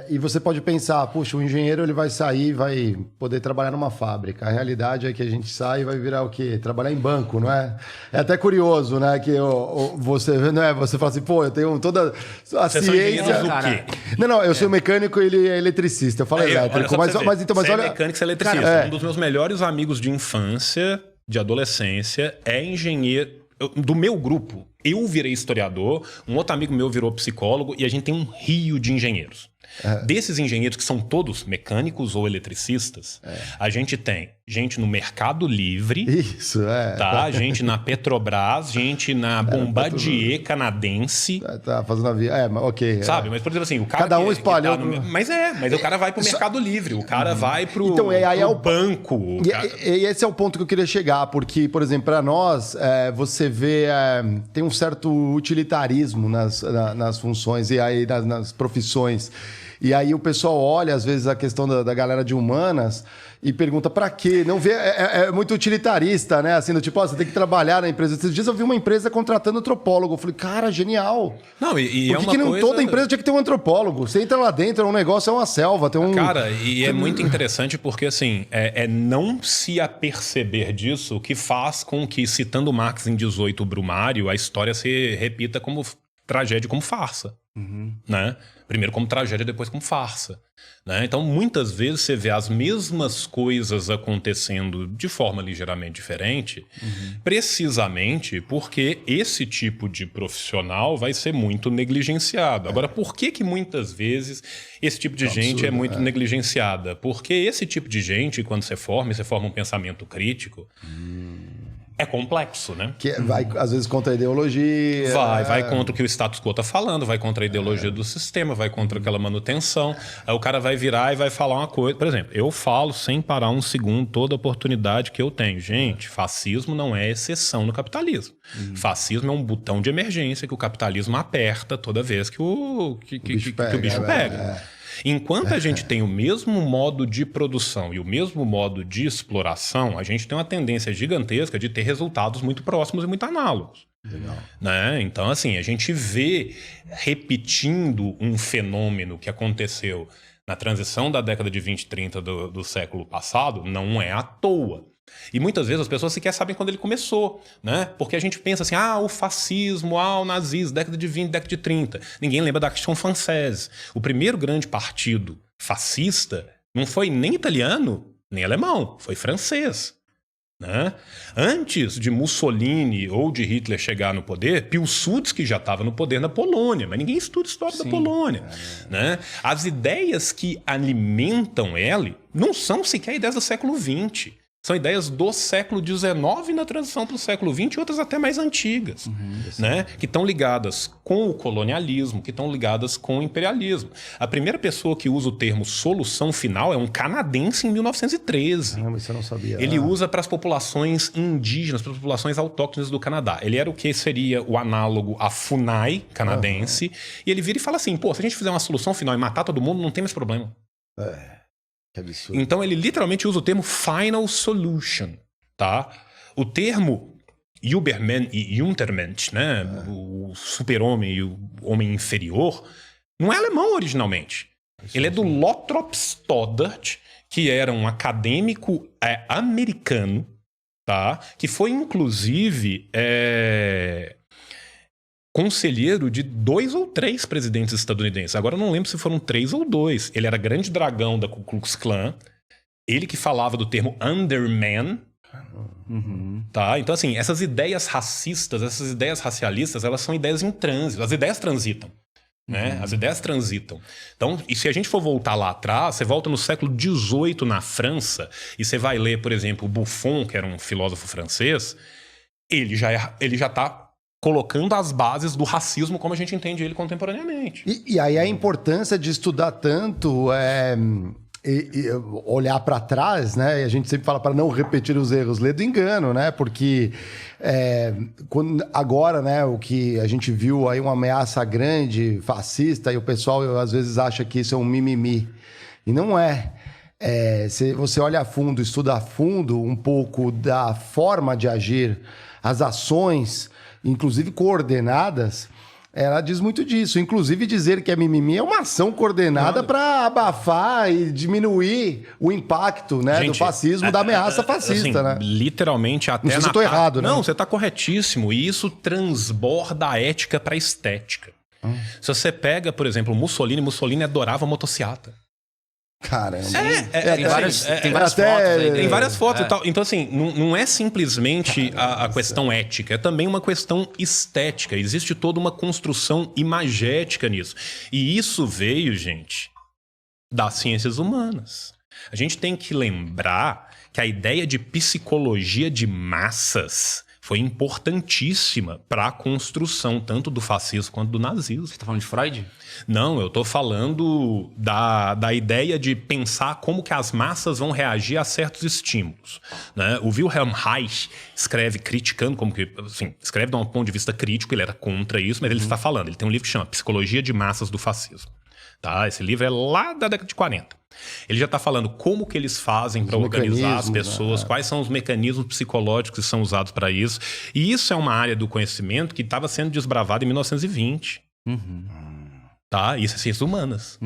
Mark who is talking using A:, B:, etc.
A: E você pode pensar, puxa, o engenheiro ele vai sair, vai poder trabalhar numa fábrica. A realidade é que a gente sai e vai virar o quê? Trabalhar em banco, não é? É até curioso, né? Que você, né? Você fala assim, pô, eu tenho toda a
B: Você
A: ciência.
B: do quê?
A: Não, eu sou mecânico e ele é eletricista. Eu falo elétrico, mas
B: você
A: olha.
B: É mecânico, você é eletricista. Um dos meus melhores amigos de infância, de adolescência, é engenheiro. Do meu grupo, eu virei historiador, um outro amigo meu virou psicólogo e a gente tem um rio de engenheiros. Desses engenheiros que são todos mecânicos ou eletricistas, a gente tem gente no Mercado Livre,
A: isso,
B: tá? Gente na Petrobras, gente na Bombardier canadense.
A: Tá fazendo a via. Ok.
B: Sabe? Mas, por exemplo, assim, o cara.
A: Cada um espalhou.
B: Mas o cara vai pro Mercado Livre, o cara vai pro,
A: então, aí
B: pro banco.
A: E esse é o ponto que eu queria chegar, porque, por exemplo, para nós, você vê. Tem um certo utilitarismo nas funções e aí nas profissões. E aí o pessoal olha, às vezes, a questão da galera de humanas e pergunta pra quê? Não vê, é muito utilitarista, né? Assim, do tipo, você tem que trabalhar na empresa. Esses dias eu vi uma empresa contratando antropólogo. Eu falei, cara, genial.
B: Não,
A: Por que não toda empresa tinha que ter um antropólogo? Você entra lá dentro, é um negócio, é uma selva, tem um...
B: Cara, e é muito interessante porque, assim, não se aperceber disso que faz com que, citando Marx em 18, o Brumário, a história se repita como tragédia, como farsa. Né? Primeiro como tragédia, depois como farsa. Né? Então, muitas vezes você vê as mesmas coisas acontecendo de forma ligeiramente diferente, precisamente porque esse tipo de profissional vai ser muito negligenciado. Agora, por que muitas vezes esse tipo de gente é muito negligenciada? Porque esse tipo de gente, quando você forma um pensamento crítico, é complexo, né?
A: Que vai, às vezes, contra a ideologia.
B: Vai contra o que o status quo está falando, vai contra a ideologia do sistema, vai contra aquela manutenção. Aí o cara vai virar e vai falar uma coisa. Por exemplo, eu falo sem parar um segundo toda a oportunidade que eu tenho. Gente, fascismo não é exceção no capitalismo. Fascismo é um botão de emergência que o capitalismo aperta toda vez que o bicho pega. Enquanto a gente tem o mesmo modo de produção e o mesmo modo de exploração, a gente tem uma tendência gigantesca de ter resultados muito próximos e muito análogos.
A: Legal.
B: Né? Então, assim, a gente vê repetindo um fenômeno que aconteceu na transição da década de 20 e 30 do século passado, não é à toa. E muitas vezes as pessoas sequer sabem quando ele começou, né? Porque a gente pensa assim, o fascismo, o nazismo, década de 20, década de 30. Ninguém lembra da Action Française. O primeiro grande partido fascista não foi nem italiano, nem alemão, foi francês. Né? Antes de Mussolini ou de Hitler chegar no poder, Piłsudski já estava no poder na Polônia, mas ninguém estuda a história da Polônia. Né? As ideias que alimentam ele não são sequer ideias do século XX. São ideias do século XIX na transição para o século XX e outras até mais antigas, né? Que estão ligadas com o colonialismo, que estão ligadas com o imperialismo. A primeira pessoa que usa o termo solução final é um canadense em 1913.
A: Mas você não sabia.
B: Ele usa para as populações indígenas, para as populações autóctones do Canadá. Ele era o que seria o análogo à FUNAI canadense. E ele vira e fala assim, se a gente fizer uma solução final e matar todo mundo, não tem mais problema.
A: Que absurdo.
B: Então ele literalmente usa o termo final solution, tá? O termo Übermensch e Untermensch, né? O super-homem e o homem inferior, não é alemão originalmente. Ele é do Lothrop Stoddard, que era um acadêmico americano, tá? Que foi inclusive conselheiro de 2 ou 3 presidentes estadunidenses. Agora eu não lembro se foram 3 ou 2. Ele era grande dragão da Ku Klux Klan. Ele que falava do termo Underman. Tá? Então, assim, essas ideias racistas, essas ideias racialistas, elas são ideias em trânsito. As ideias transitam. Né? As ideias transitam. Então, e se a gente for voltar lá atrás, você volta no século XVIII na França e você vai ler, por exemplo, Buffon, que era um filósofo francês, ele já está colocando as bases do racismo como a gente entende ele contemporaneamente.
A: E aí a importância de estudar tanto e olhar para trás, né? E a gente sempre fala para não repetir os erros, ler do engano, né? Porque agora, né, o que a gente viu aí uma ameaça grande, fascista, e o pessoal às vezes acha que isso é um mimimi. E não é. Se você olha a fundo, estuda a fundo um pouco da forma de agir, as ações, inclusive coordenadas, Ela diz muito disso. Inclusive, dizer que é mimimi é uma ação coordenada para abafar e diminuir o impacto, né, do fascismo, da ameaça fascista,
B: assim,
A: né?
B: Literalmente, até
A: não sei se eu tô errado, né?
B: Não, você está corretíssimo. E isso transborda a ética para a estética. Se você pega, por exemplo, Mussolini adorava motociata.
A: Caramba.
C: Tem várias fotos aí.
B: Tem várias fotos e tal. Então, assim, não é simplesmente a questão ética, é também uma questão estética. Existe toda uma construção imagética nisso. E isso veio, gente, das ciências humanas. A gente tem que lembrar que a ideia de psicologia de massas foi importantíssima para a construção tanto do fascismo quanto do nazismo.
C: Você tá falando de Freud?
B: Não, eu tô falando da ideia de pensar como que as massas vão reagir a certos estímulos, né? O Wilhelm Reich escreve criticando, como que, assim, escreve de um ponto de vista crítico, ele era contra isso, mas ele está falando, ele tem um livro que chama Psicologia de Massas do Fascismo. Tá? Esse livro é lá da década de 40. Ele já está falando como que eles fazem para organizar as pessoas, quais são os mecanismos psicológicos que são usados para isso. E isso é uma área do conhecimento que estava sendo desbravada em 1920. Tá? Isso é ciências humanas.